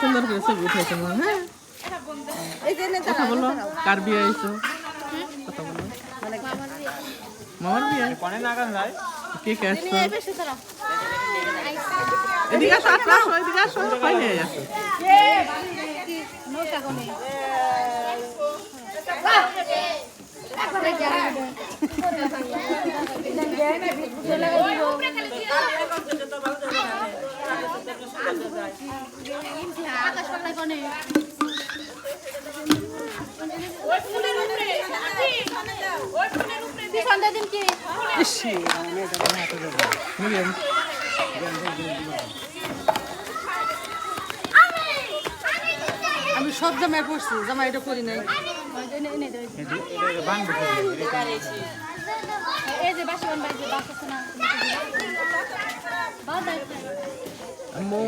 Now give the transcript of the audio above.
সুন্দর করে ছবি উঠেছে মা। হ্যাঁ কথা বলো, কার বিয়ে হয়েছে? কথা বলো। মামার বিয়ে? কে কে আসছো? এদিকে আসো, আসো, এদিকে আসো, কই নিয়ে আসো? আমি সব জামাই পড়ছি, জামাই এটা করি নাই। আম্মু